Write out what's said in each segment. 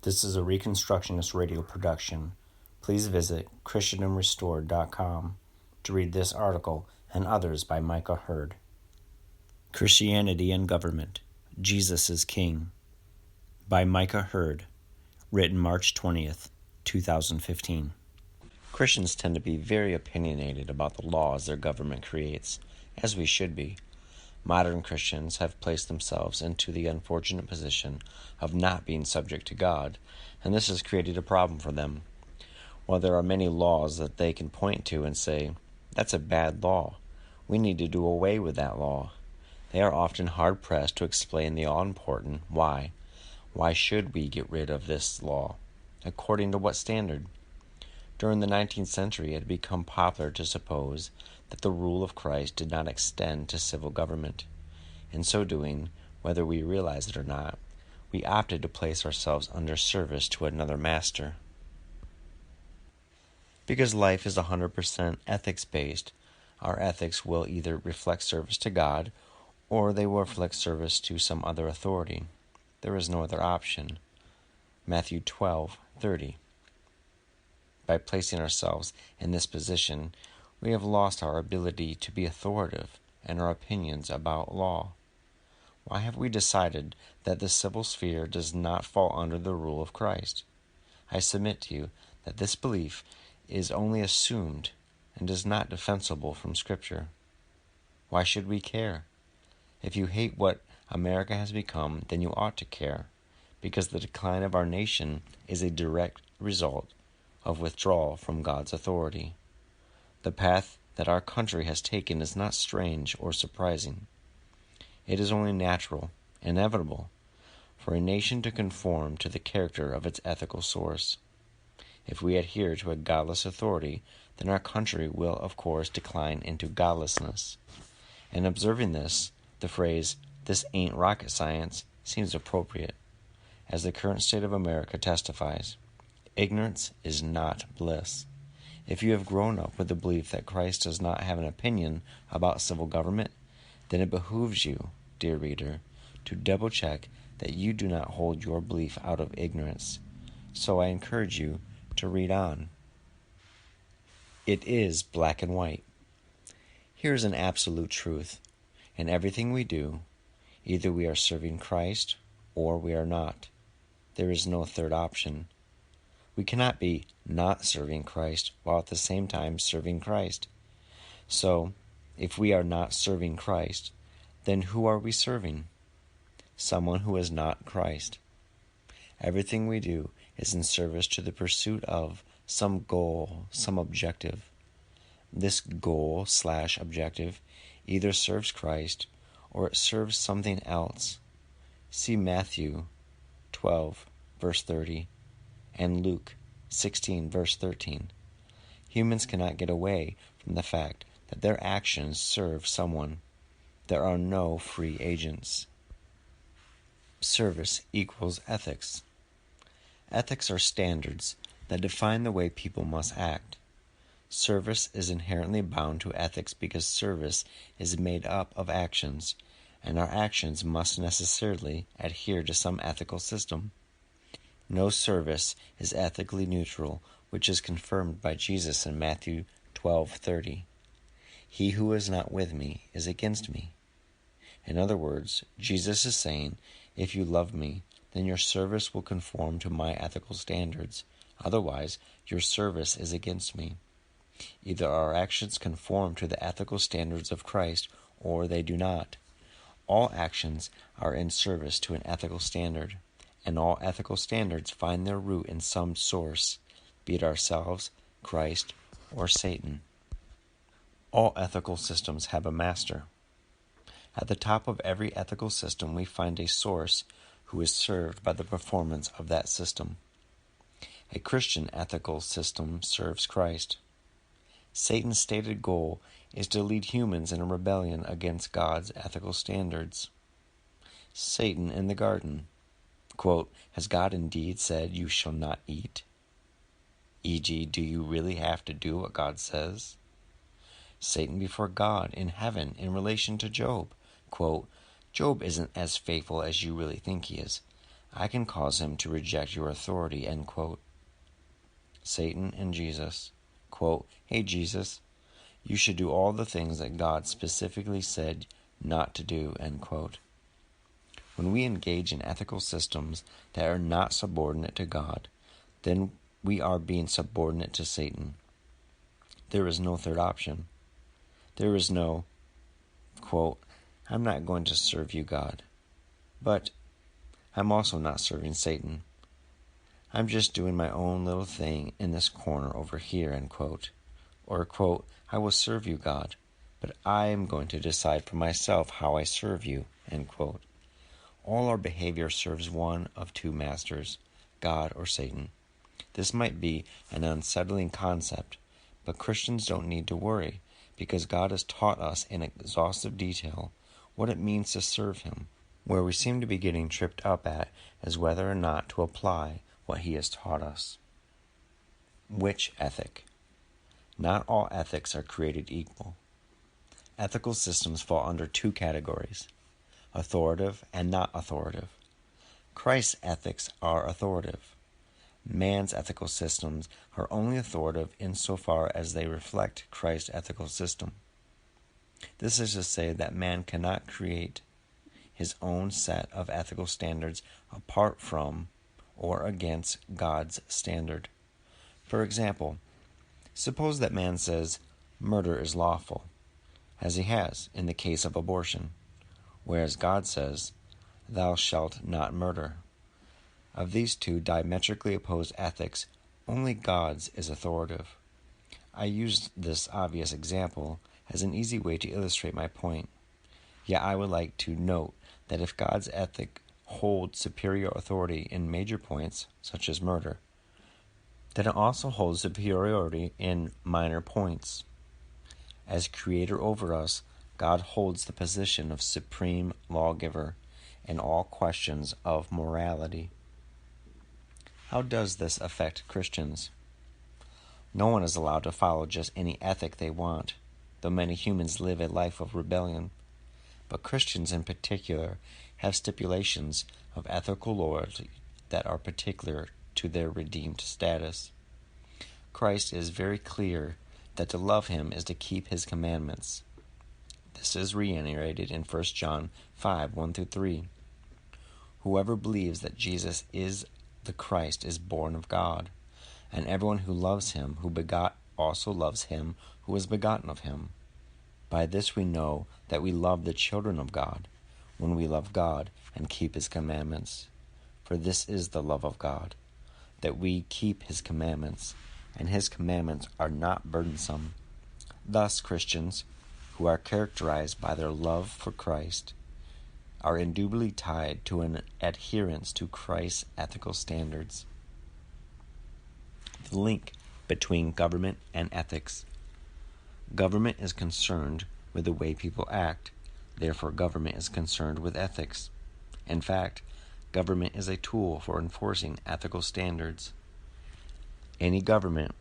This is a Reconstructionist radio production. Please visit ChristiandomRestored.com to read this article and others by Micah Hurd. Christianity and Government, Jesus is King, by Micah Hurd, written March 20th, 2015. Christians tend to be very opinionated about the laws their government creates, as we should be. Modern Christians have placed themselves into the unfortunate position of not being subject to God, and this has created a problem for them. While there are many laws that they can point to and say, "That's a bad law. We need to do away with that law," they are often hard-pressed to explain the all-important why. Why should we get rid of this law? According to what standard? During the 19th century, it had become popular to suppose that the rule of Christ did not extend to civil government. In so doing, whether we realize it or not, we opted to place ourselves under service to another master. Because life is 100% ethics-based, our ethics will either reflect service to God or they will reflect service to some other authority. There is no other option. Matthew 12:30. By placing ourselves in this position, we have lost our ability to be authoritative and our opinions about law. Why have we decided that the civil sphere does not fall under the rule of Christ? I submit to you that this belief is only assumed and is not defensible from Scripture. Why should we care? If you hate what America has become, then you ought to care, because the decline of our nation is a direct result of withdrawal from God's authority. The path that our country has taken is not strange or surprising. It is only natural, inevitable, for a nation to conform to the character of its ethical source. If we adhere to a godless authority, then our country will, of course, decline into godlessness. In observing this, the phrase, "this ain't rocket science," seems appropriate. As the current state of America testifies, ignorance is not bliss. If you have grown up with the belief that Christ does not have an opinion about civil government, then it behooves you, dear reader, to double-check that you do not hold your belief out of ignorance. So I encourage you to read on. It is black and white. Here is an absolute truth. In everything we do, either we are serving Christ or we are not. There is no third option. We cannot be not serving Christ while at the same time serving Christ. So, if we are not serving Christ, then who are we serving? Someone who is not Christ. Everything we do is in service to the pursuit of some goal, some objective. This goal/objective either serves Christ or it serves something else. See Matthew 12, verse 30. And Luke 16, verse 13. Humans cannot get away from the fact that their actions serve someone. There are no free agents. Service equals ethics. Ethics are standards that define the way people must act. Service is inherently bound to ethics because service is made up of actions, and our actions must necessarily adhere to some ethical system. No service is ethically neutral, which is confirmed by Jesus in Matthew 12:30. He who is not with me is against me. In other words, Jesus is saying, if you love me, then your service will conform to my ethical standards. Otherwise, your service is against me. Either our actions conform to the ethical standards of Christ, or they do not. All actions are in service to an ethical standard, and all ethical standards find their root in some source, be it ourselves, Christ, or Satan. All ethical systems have a master. At the top of every ethical system we find a source who is served by the performance of that system. A Christian ethical system serves Christ. Satan's stated goal is to lead humans in a rebellion against God's ethical standards. Satan in the garden, quote, "Has God indeed said you shall not eat?" E.g., do you really have to do what God says? Satan before God in heaven in relation to Job, quote, "Job isn't as faithful as you really think he is. I can cause him to reject your authority, end quote. Satan and Jesus, quote, hey Jesus, you should do all the things that God specifically said not to do, end quote. When we engage in ethical systems that are not subordinate to God, then we are being subordinate to Satan. There is no third option. There is no, quote, I'm not going to serve you, God, but I'm also not serving Satan. I'm just doing my own little thing in this corner over here, end quote. Or, quote, I will serve you, God, but I am going to decide for myself how I serve you, end quote. All our behavior serves one of two masters, God or Satan. This might be an unsettling concept, but Christians don't need to worry, because God has taught us in exhaustive detail what it means to serve Him. Where we seem to be getting tripped up at is whether or not to apply what He has taught us. Which ethic? Not all ethics are created equal. Ethical systems fall under two categories, authoritative and not authoritative. Christ's ethics are authoritative. Man's ethical systems are only authoritative insofar as they reflect Christ's ethical system. This is to say that man cannot create his own set of ethical standards apart from or against God's standard. For example, suppose that man says murder is lawful, as he has in the case of abortion, whereas God says, thou shalt not murder. Of these two diametrically opposed ethics, only God's is authoritative. I used this obvious example as an easy way to illustrate my point. Yet I would like to note that if God's ethic holds superior authority in major points, such as murder, then it also holds superiority in minor points. As Creator over us, God holds the position of supreme lawgiver in all questions of morality. How does this affect Christians? No one is allowed to follow just any ethic they want, though many humans live a life of rebellion. But Christians in particular have stipulations of ethical loyalty that are particular to their redeemed status. Christ is very clear that to love Him is to keep His commandments. This is reiterated in 1 John 5, 1-3. Whoever believes that Jesus is the Christ is born of God, and everyone who loves Him who begot also loves Him who was begotten of Him. By this we know that we love the children of God, when we love God and keep His commandments. For this is the love of God, that we keep His commandments, and His commandments are not burdensome. Thus, Christians, who are characterized by their love for Christ, are indubitably tied to an adherence to Christ's ethical standards. The link between government and ethics. Government is concerned with the way people act, therefore government is concerned with ethics. In fact, government is a tool for enforcing ethical standards. Any government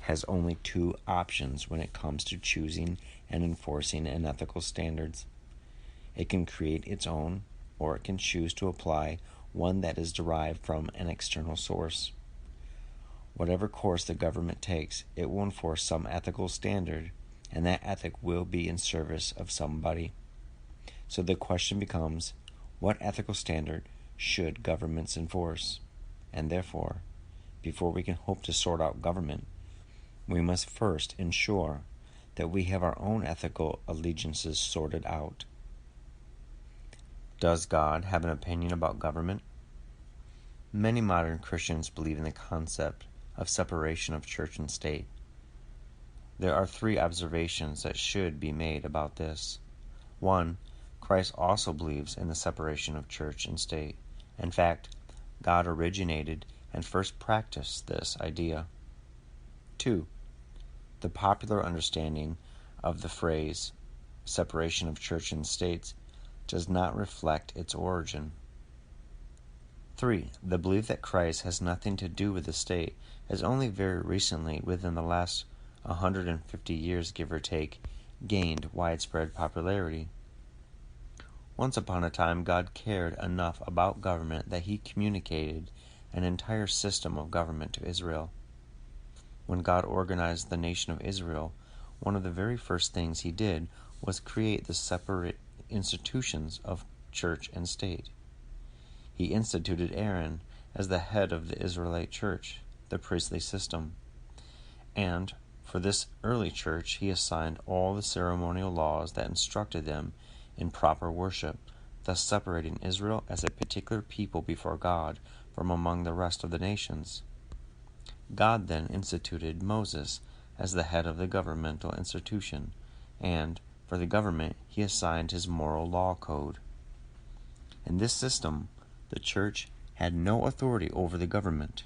has only two options when it comes to choosing and enforcing an ethical standards. It can create its own, or it can choose to apply one that is derived from an external source. Whatever course the government takes, it will enforce some ethical standard, and that ethic will be in service of somebody. So the question becomes, what ethical standard should governments enforce? And therefore, before we can hope to sort out government, we must first ensure that we have our own ethical allegiances sorted out. Does God have an opinion about government? Many modern Christians believe in the concept of separation of church and state. There are three observations that should be made about this. 1. Christ also believes in the separation of church and state. In fact, God originated and first practiced this idea. 2. The popular understanding of the phrase separation of church and states does not reflect its origin. 3. The belief that Christ has nothing to do with the state has only very recently, within the last 150 years give or take, gained widespread popularity. Once upon a time, God cared enough about government that he communicated an entire system of government to Israel. When God organized the nation of Israel, one of the very first things he did was create the separate institutions of church and state. He instituted Aaron as the head of the Israelite church, the priestly system. And for this early church, he assigned all the ceremonial laws that instructed them in proper worship, thus separating Israel as a particular people before God from among the rest of the nations. God then instituted Moses as the head of the governmental institution, and for the government he assigned his moral law code. In this system, the church had no authority over the government,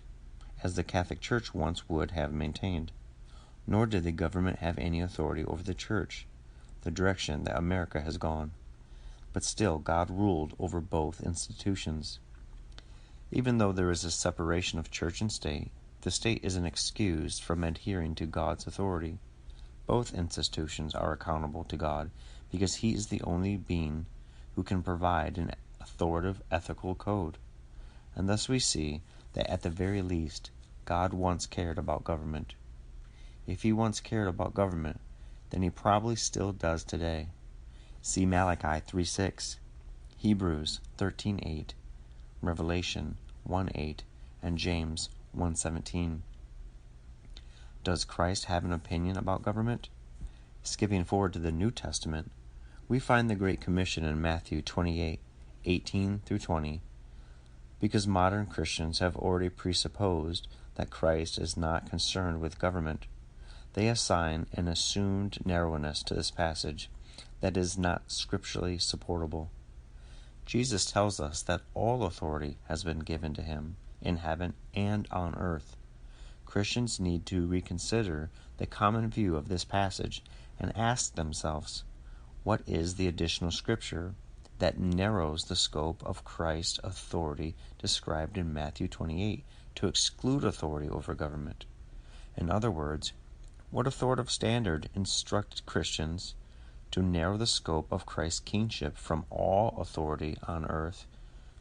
as the Catholic Church once would have maintained, nor did the government have any authority over the church, the direction that America has gone. But still, God ruled over both institutions. Even though there is a separation of church and state, the state isn't excused from adhering to God's authority. Both institutions are accountable to God because he is the only being who can provide an authoritative ethical code. And thus we see that at the very least, God once cared about government. If he once cared about government, then he probably still does today. See Malachi 3:6, Hebrews 13:8, Revelation 1:8, and James 1:17. Does Christ have an opinion about government? Skipping forward to the New Testament, we find the Great Commission in Matthew 28:18-20. Because modern Christians have already presupposed that Christ is not concerned with government, they assign an assumed narrowness to this passage that is not scripturally supportable. Jesus tells us that all authority has been given to him in heaven and on earth. Christians need to reconsider the common view of this passage and ask themselves, what is the additional scripture that narrows the scope of Christ's authority described in Matthew 28 to exclude authority over government? In other words, what authoritative standard instructed Christians to narrow the scope of Christ's kingship from all authority on earth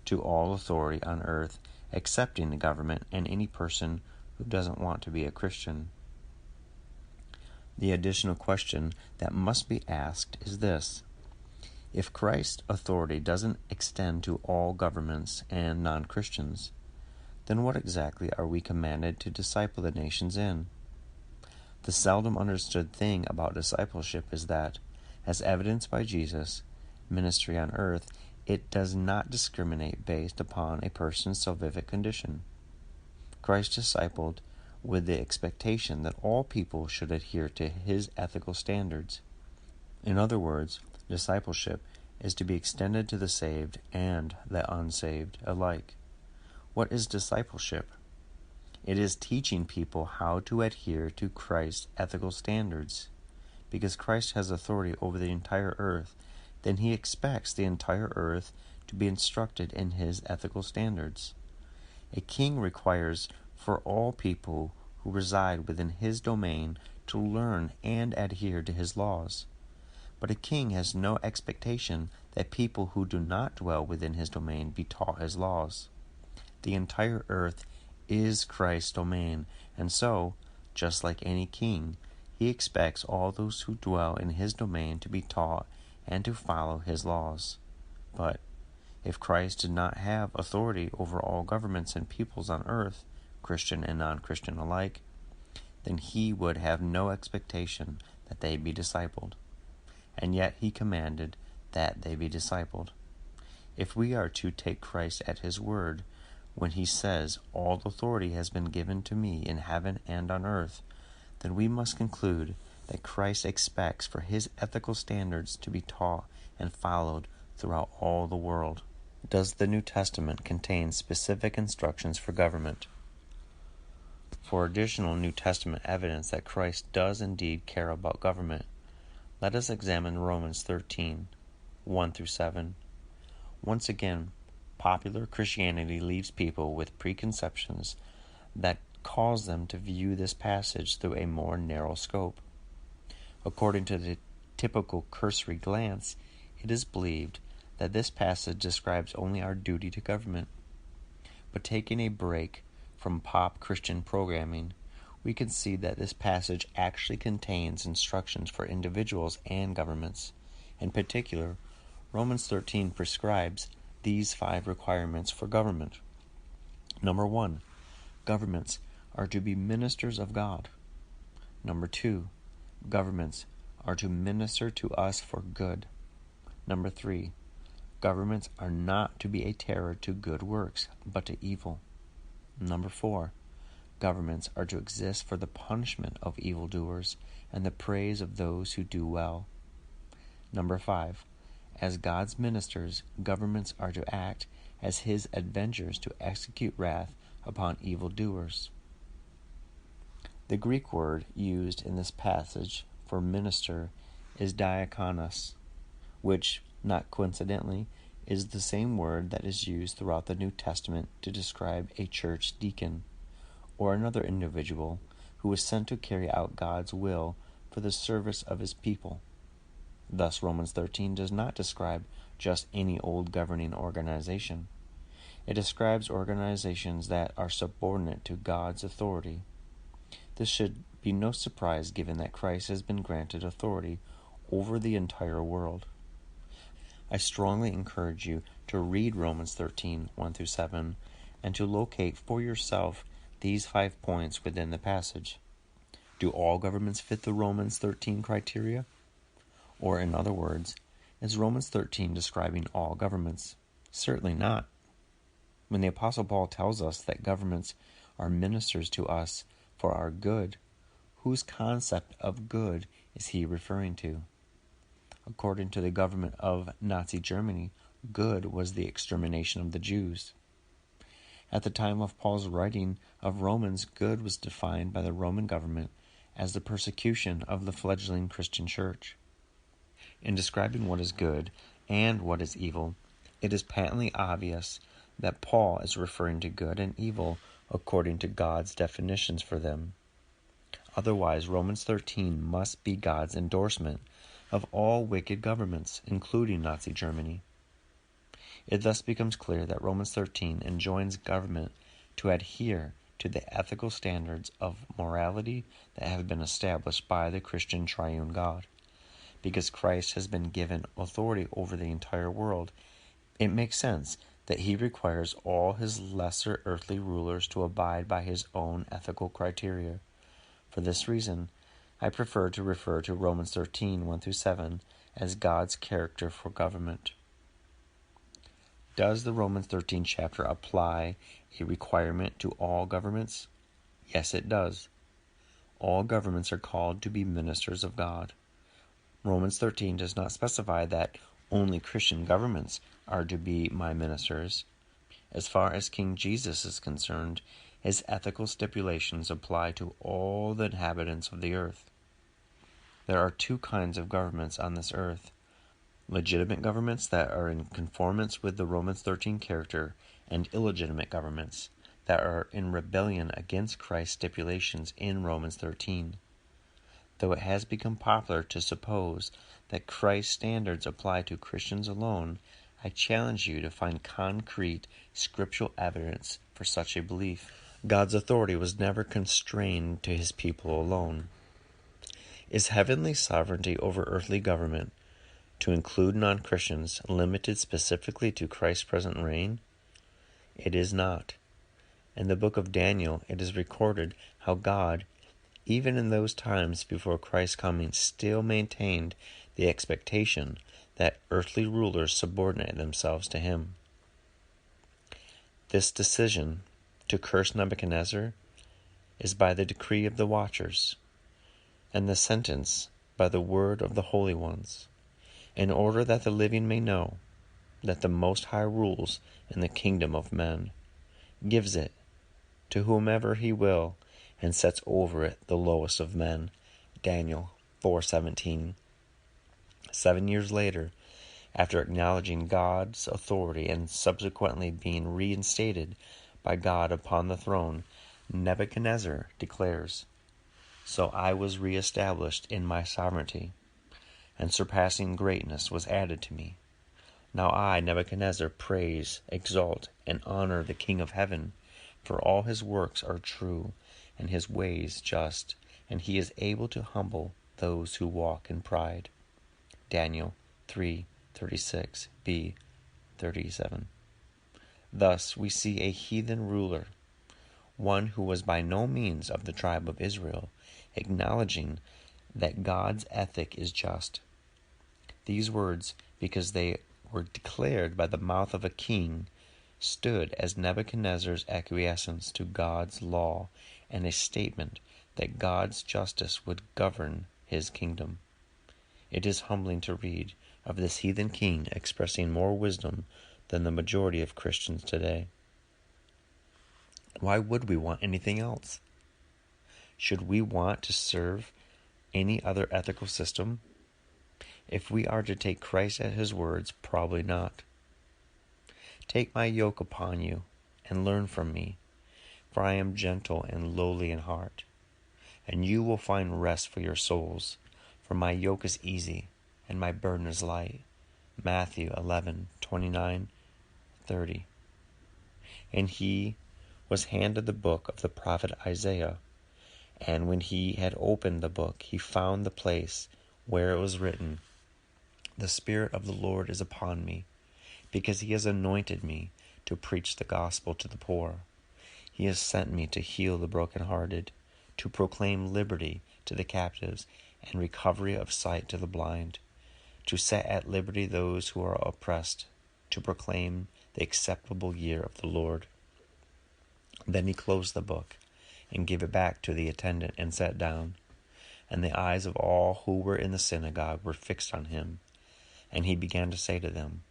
to all authority on earth, excepting the government and any person who doesn't want to be a Christian? The additional question that must be asked is this: if Christ's authority doesn't extend to all governments and non-Christians, then what exactly are we commanded to disciple the nations in? The seldom understood thing about discipleship is that, as evidenced by Jesus' ministry on earth, it does not discriminate based upon a person's salvific condition. Christ discipled with the expectation that all people should adhere to his ethical standards. In other words, discipleship is to be extended to the saved and the unsaved alike. What is discipleship? It is teaching people how to adhere to Christ's ethical standards. Because Christ has authority over the entire earth, then he expects the entire earth to be instructed in his ethical standards. A king requires for all people who reside within his domain to learn and adhere to his laws. But a king has no expectation that people who do not dwell within his domain be taught his laws. The entire earth is Christ's domain, and so, just like any king, he expects all those who dwell in his domain to be taught and to follow his laws. But if Christ did not have authority over all governments and peoples on earth, Christian and non-Christian alike, then he would have no expectation that they be discipled. And yet he commanded that they be discipled. If we are to take Christ at his word, when he says, "All authority has been given to me in heaven and on earth," then we must conclude that Christ expects for his ethical standards to be taught and followed throughout all the world. Does the New Testament contain specific instructions for government? For additional New Testament evidence that Christ does indeed care about government, let us examine Romans 13, 1-7. Once again, popular Christianity leaves people with preconceptions that cause them to view this passage through a more narrow scope. According to the typical cursory glance, it is believed that this passage describes only our duty to government. But taking a break from pop Christian programming, we can see that this passage actually contains instructions for individuals and governments. In particular, Romans 13 prescribes these 5 requirements for government. Number 1, governments are to be ministers of God. Number 2, governments are to minister to us for good. Number 3, governments are not to be a terror to good works, but to evil. Number 4, governments are to exist for the punishment of evildoers and the praise of those who do well. Number 5, as God's ministers, governments are to act as His avengers to execute wrath upon evildoers. The Greek word used in this passage for minister is diakonos, which, not coincidentally, is the same word that is used throughout the New Testament to describe a church deacon, or another individual who is sent to carry out God's will for the service of His people. Thus, Romans 13 does not describe just any old governing organization. It describes organizations that are subordinate to God's authority. This should be no surprise given that Christ has been granted authority over the entire world. I strongly encourage you to read Romans 13, 1-7, and to locate for yourself these 5 points within the passage. Do all governments fit the Romans 13 criteria? Or in other words, is Romans 13 describing all governments? Certainly not. When the Apostle Paul tells us that governments are ministers to us for our good, whose concept of good is he referring to? According to the government of Nazi Germany, good was the extermination of the Jews. At the time of Paul's writing of Romans, good was defined by the Roman government as the persecution of the fledgling Christian church. In describing what is good and what is evil, it is patently obvious that Paul is referring to good and evil according to God's definitions for them. Otherwise, Romans 13 must be God's endorsement of all wicked governments, including Nazi Germany. It thus becomes clear that Romans 13 enjoins government to adhere to the ethical standards of morality that have been established by the Christian triune God. Because Christ has been given authority over the entire world, it makes sense that he requires all his lesser earthly rulers to abide by his own ethical criteria. For this reason, I prefer to refer to Romans 13, 1-7 as God's character for government. Does the Romans 13 chapter apply a requirement to all governments? Yes, it does. All governments are called to be ministers of God. Romans 13 does not specify that only Christian governments are to be my ministers. As far as King Jesus is concerned, his ethical stipulations apply to all the inhabitants of the earth. There are 2 kinds of governments on this earth: legitimate governments that are in conformance with the Romans 13 character, and illegitimate governments that are in rebellion against Christ's stipulations in Romans 13. Though it has become popular to suppose that Christ's standards apply to Christians alone, I challenge you to find concrete scriptural evidence for such a belief. God's authority was never constrained to his people alone. Is heavenly sovereignty over earthly government, to include non-Christians, limited specifically to Christ's present reign? It is not. In the book of Daniel, it is recorded how God, even in those times before Christ's coming, still maintained the expectation that earthly rulers subordinate themselves to him. This decision to curse Nebuchadnezzar is by the decree of the watchers, and the sentence by the word of the holy ones, in order that the living may know that the Most High rules in the kingdom of men, gives it to whomever he will, and sets over it the lowest of men. Daniel 4:17. 7 years later, after acknowledging God's authority and subsequently being reinstated by God upon the throne, Nebuchadnezzar declares, "So I was reestablished in my sovereignty, and surpassing greatness was added to me. Now I, Nebuchadnezzar, praise, exalt, and honor the King of heaven, for all his works are true, and his ways just, and he is able to humble those who walk in pride. Daniel 3:36b 37. Thus we see a heathen ruler, one who was by no means of the tribe of Israel, acknowledging that God's ethic is just. These words, because they were declared by the mouth of a king, stood as Nebuchadnezzar's acquiescence to God's law and a statement that God's justice would govern his kingdom. It is humbling to read of this heathen king expressing more wisdom than the majority of Christians today. Why would we want anything else? Should we want to serve any other ethical system? If we are to take Christ at his words, probably not. Take my yoke upon you and learn from me, for I am gentle and lowly in heart, and you will find rest for your souls, for my yoke is easy and my burden is light. Matthew 11:29-30. And he was handed the book of the prophet Isaiah, and when he had opened the book, he found the place where it was written, "The Spirit of the Lord is upon me, because he has anointed me to preach the gospel to the poor. He has sent me to heal the brokenhearted, to proclaim liberty to the captives and recovery of sight to the blind, to set at liberty those who are oppressed, to proclaim the acceptable year of the Lord." Then he closed the book and gave it back to the attendant and sat down. And the eyes of all who were in the synagogue were fixed on him. And he began to say to them,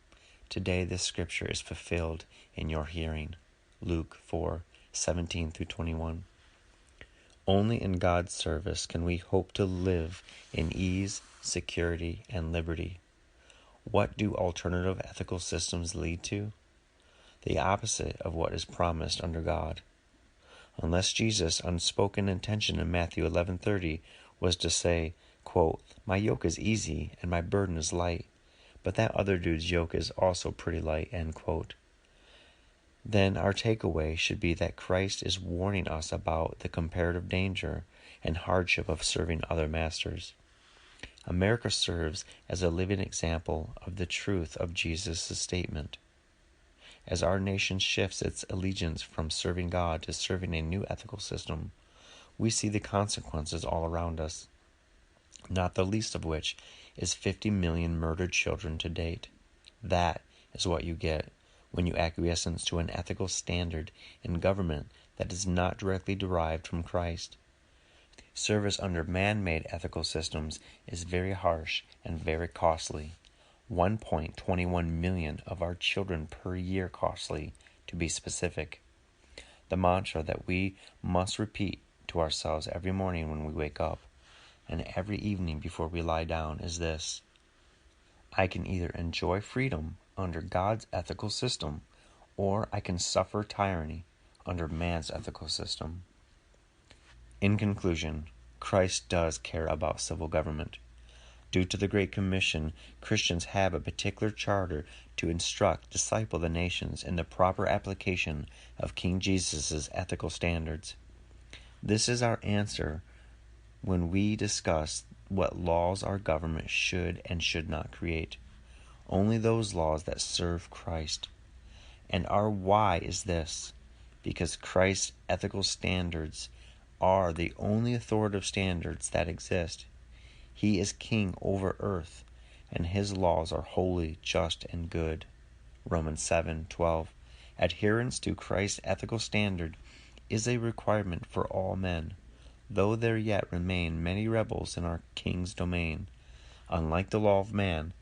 "Today this scripture is fulfilled in your hearing." Luke 4:17-21. Only in God's service can we hope to live in ease, security, and liberty. What do alternative ethical systems lead to? The opposite of what is promised under God. Unless Jesus' unspoken intention in Matthew 11:30 was to say, quote, "My yoke is easy and my burden is light, but that other dude's yoke is also pretty light," end quote, then our takeaway should be that Christ is warning us about the comparative danger and hardship of serving other masters. America serves as a living example of the truth of Jesus' statement. As our nation shifts its allegiance from serving God to serving a new ethical system, we see the consequences all around us, not the least of which is 50 million murdered children to date. That is what you get when you acquiesce to an ethical standard in government that is not directly derived from Christ. Service under man-made ethical systems is very harsh and very costly. 1.21 million of our children per year costly, to be specific. The mantra that we must repeat to ourselves every morning when we wake up and every evening before we lie down is this: I can either enjoy freedom under God's ethical system, or I can suffer tyranny under man's ethical system. In conclusion, Christ does care about civil government. Due to the Great Commission, Christians have a particular charter to instruct, disciple the nations in the proper application of King Jesus' ethical standards. This is our answer when we discuss what laws our government should and should not create. Only those laws that serve Christ. And our why is this: because Christ's ethical standards are the only authoritative standards that exist. He is king over earth, and his laws are holy, just, and good. Romans 7:12. Adherence to Christ's ethical standard is a requirement for all men, though there yet remain many rebels in our king's domain. Unlike the law of man,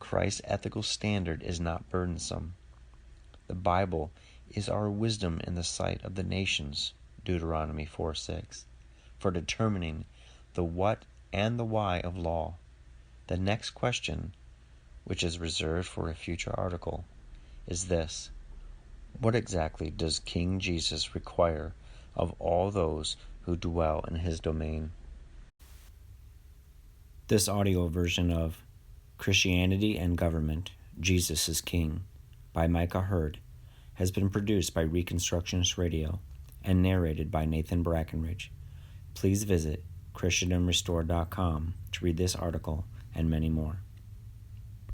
Christ's ethical standard is not burdensome. The Bible is our wisdom in the sight of the nations, Deuteronomy 4:6, for determining the what and the why of law. The next question, which is reserved for a future article, is this: what exactly does King Jesus require of all those who dwell in his domain? This audio version of Christianity and Government, Jesus is King by Micah Hurd has been produced by Reconstructionist Radio and narrated by Nathan Brackenridge. Please visit ChristianandRestored.com to read this article and many more.